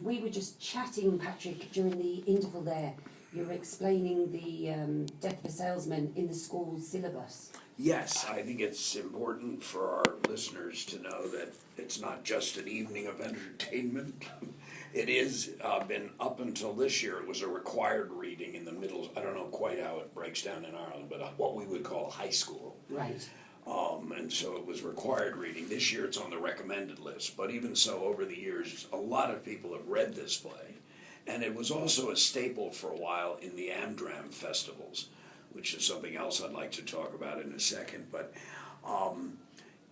we were just chatting, Patrick, during the interval there. You were explaining the Death of a Salesman in the school syllabus. Yes, I think it's important for our listeners to know that it's not just an evening of entertainment. It is been up until this year, it was a required reading in the middle. I don't know quite how it breaks down in Ireland, but what we would call high school. Right. And so it was required reading. This year it's on the recommended list. But even so, over the years, a lot of people have read this play. And it was also a staple for a while in the Amdram festivals, which is something else I'd like to talk about in a second. But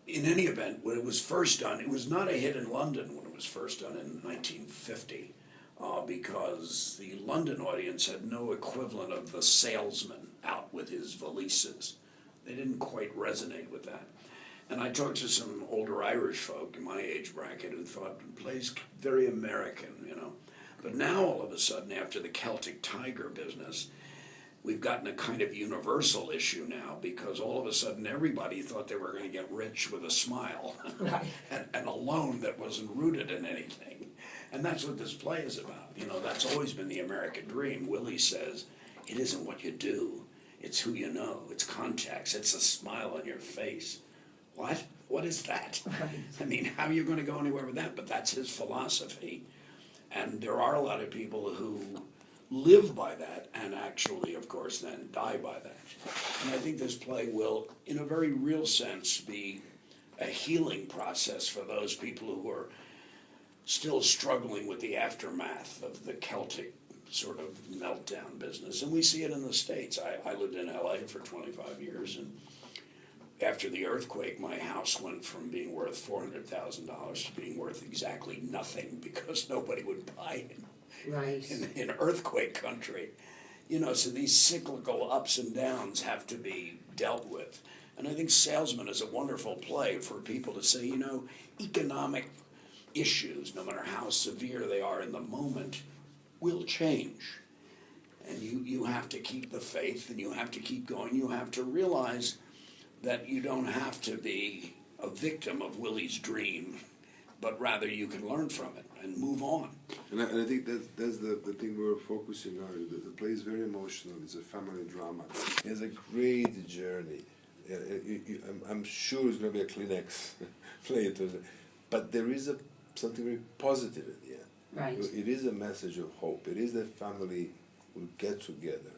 in any event, when it was first done, it was not a hit in London when it was first done in 1950, because the London audience had no equivalent of the Salesman out with his valises. They didn't quite resonate with that. And I talked to some older Irish folk in my age bracket who thought the play's very American, you know. But now all of a sudden, after the Celtic Tiger business, we've gotten a kind of universal issue now, because all of a sudden everybody thought they were going to get rich with a smile Right. and a loan that wasn't rooted in anything. And that's what this play is about. You know, that's always been the American dream. Willie says, it isn't what you do, it's who you know, it's contacts, it's a smile on your face. What? What is that? Right. I mean, how are you going to go anywhere with that? But that's his philosophy. And there are a lot of people who live by that and actually, of course, then die by that. And I think this play will, in a very real sense, be a healing process for those people who are still struggling with the aftermath of the Celtic sort of meltdown business. And we see it in the States. I lived in LA for 25 years, and after the earthquake, my house went from being worth $400,000 to being worth exactly nothing, because nobody would buy it. Right. In earthquake country. You know, so these cyclical ups and downs have to be dealt with. And I think Salesman is a wonderful play for people to say, you know, economic issues, no matter how severe they are in the moment, will change. And you have to keep the faith, and you have to keep going. You have to realize that you don't have to be a victim of Willie's dream, but rather you can learn from it and move on. And I think that's the thing we're focusing on. The play is very emotional. It's a family drama. It's a great journey. I'm sure it's going to be a Kleenex play, but there is something very positive at the end. Right. It is a message of hope. It is that family will get together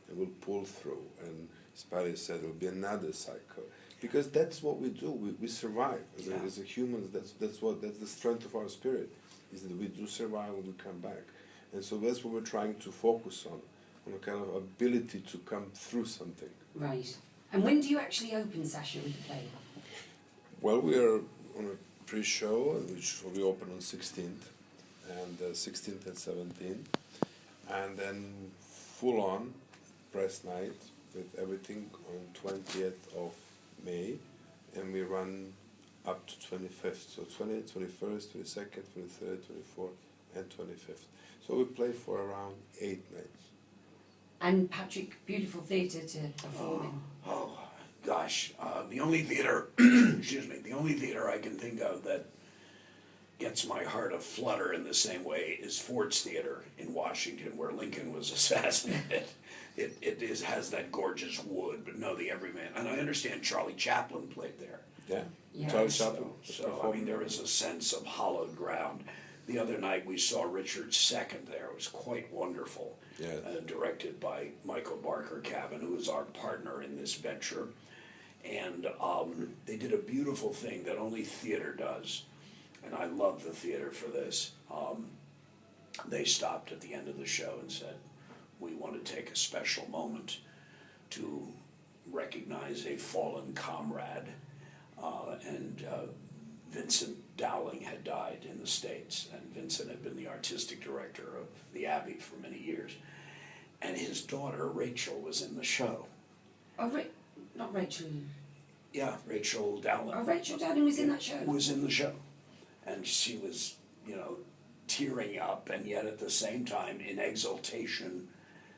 and will pull through. And as Patty said, it will be another cycle. Because that's what we do. We survive as a humans. That's the strength of our spirit, is that we do survive and we come back. And so that's what we're trying to focus on a kind of ability to come through something. Right. And when do you actually open, Sasha, with the play? Well, we are on a pre-show, which will be open on 16th, and 16th and 17th, and then full-on press night with everything on 20th of May, and we run up to 25th, so 20th, 21st, 22nd, 23rd, 24th, and 25th. So we play for around 8 nights. And Patrick, beautiful theatre to perform in. Oh, gosh, the only theater, the only theater I can think of that gets my heart aflutter in the same way is Ford's Theater in Washington, where Lincoln was assassinated. It has that gorgeous wood, but no, the Everyman. And I understand Charlie Chaplin played there. Yeah. Charlie Chaplin. So I mean, there is a sense of hallowed ground. The other night we saw Richard II there. It was quite wonderful. Yeah. Directed by Michael Barker Cavan, who is our partner in this venture. And they did a beautiful thing that only theater does. And I love the theater for this. They stopped at the end of the show and said, we want to take a special moment to recognize a fallen comrade. And Vincent Dowling had died in the States, and Vincent had been the artistic director of the Abbey for many years. And his daughter, Rachel, was in the show. Oh, not Rachel. Yeah, Rachel Dowling. Oh, Rachel Dowling was in that show? Was in the show. And she was, you know, tearing up, and yet at the same time, in exultation,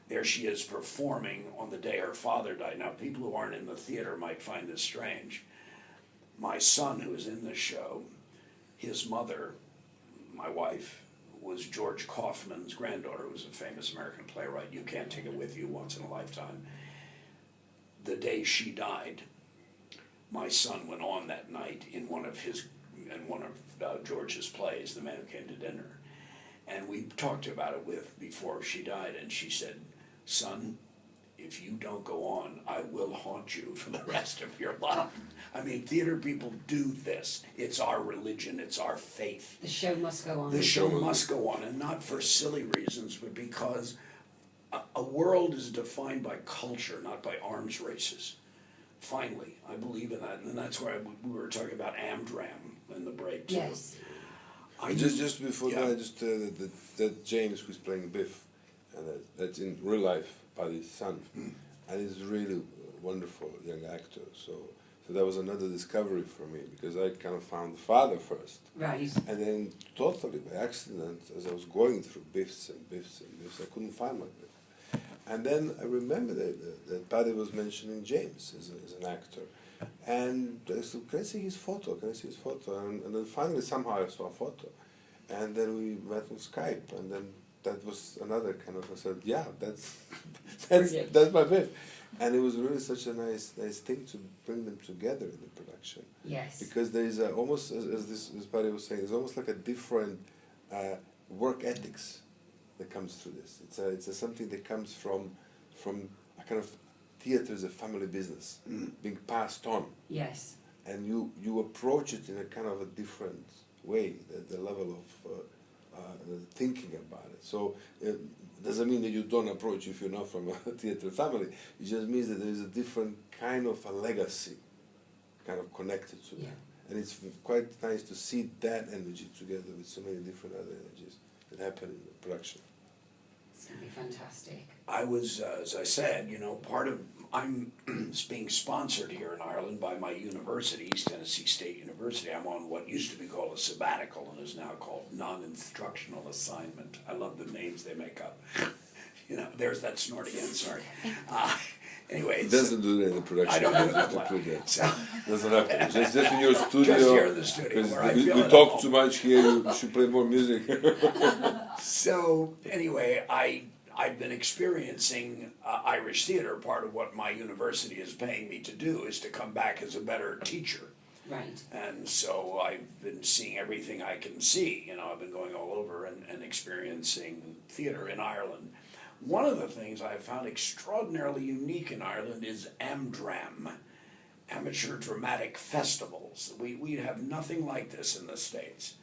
there she is performing on the day her father died. Now, people who aren't in the theater might find this strange. My son, who is in the show, his mother, my wife, was George Kaufman's granddaughter, who was a famous American playwright. You can't take it with you, once in a lifetime. The day she died, my son went on that night in one of George's plays, The Man Who Came to Dinner. And we talked about it before she died, and she said, "Son, if you don't go on, I will haunt you for the rest of your life." I mean, theater people do this. It's our religion, it's our faith. The show must go on. The show must go on, and not for silly reasons, but because a world is defined by culture, not by arms races. Finally, I believe in that, and that's why we were talking about Amdram in the break too. Yes. Just before that, that James who's playing Biff, and that's in real life Paddy's son, and he's really wonderful young actor. So that was another discovery for me, because I kind of found the father first, Right. and then totally by accident, as I was going through Biffs and Biffs and Biffs, I couldn't find my Biff. And then I remember that Paddy was mentioning James as an actor. And I said, "Can I see his photo? Can I see his photo?" And then finally somehow I saw a photo. And then we met on Skype, and then that was another kind of, I said, "Yeah, that's my Biff." And it was really such a nice thing to bring them together in the production. Yes. Because there is almost, as Paddy was saying, there's almost like a different work ethics that comes through this. It's something that comes from a kind of theatre as a family business, being passed on. Yes. And you approach it in a kind of a different way, the level of thinking about it. So it doesn't mean that you don't approach if you're not from a theatre family. It just means that there is a different kind of a legacy kind of connected to that. And it's quite nice to see that energy together with so many different other energies that happen in the production. It's going to be fantastic. I was, as I said, I'm being sponsored here in Ireland by my university, East Tennessee State University. I'm on what used to be called a sabbatical and is now called non-instructional assignment. I love the names they make up. There's that snort again, sorry. Anyway. It doesn't do that in the production. I don't do that. So, doesn't happen. Just in your studio. Just here in the studio. Where I feel you talk too much here, you should play more music. So, anyway, I've been experiencing Irish theater. Part of what my university is paying me to do is to come back as a better teacher. Right. And so I've been seeing everything I can see. I've been going all over and experiencing theater in Ireland. One of the things I've found extraordinarily unique in Ireland is Amdram, Amateur Dramatic Festivals. We have nothing like this in the States.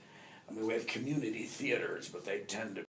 I mean, we have community theaters, but they tend to